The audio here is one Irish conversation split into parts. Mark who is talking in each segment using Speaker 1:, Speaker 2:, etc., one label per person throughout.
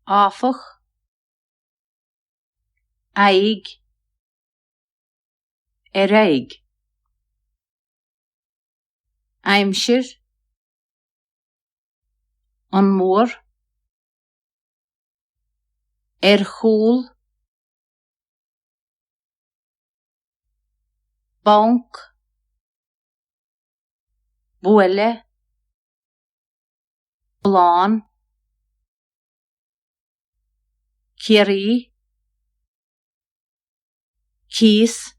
Speaker 1: áfach, aig, aig, aimsir, an mór, chúl, bank, buile, blán, ciarí, cís,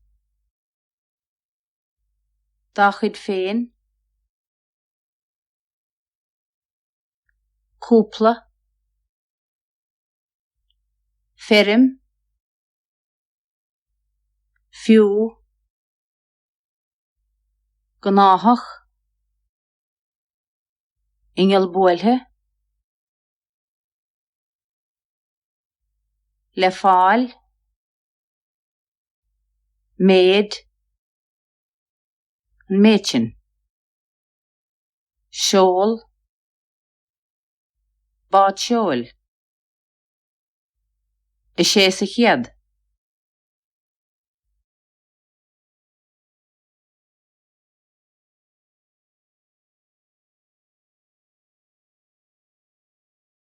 Speaker 1: dachid féin, cúpla, ferim, fiú, gnáthach, ingel buailthe, le fáil, méid, an méidsin, seol, bád seol, is sé sa chéad.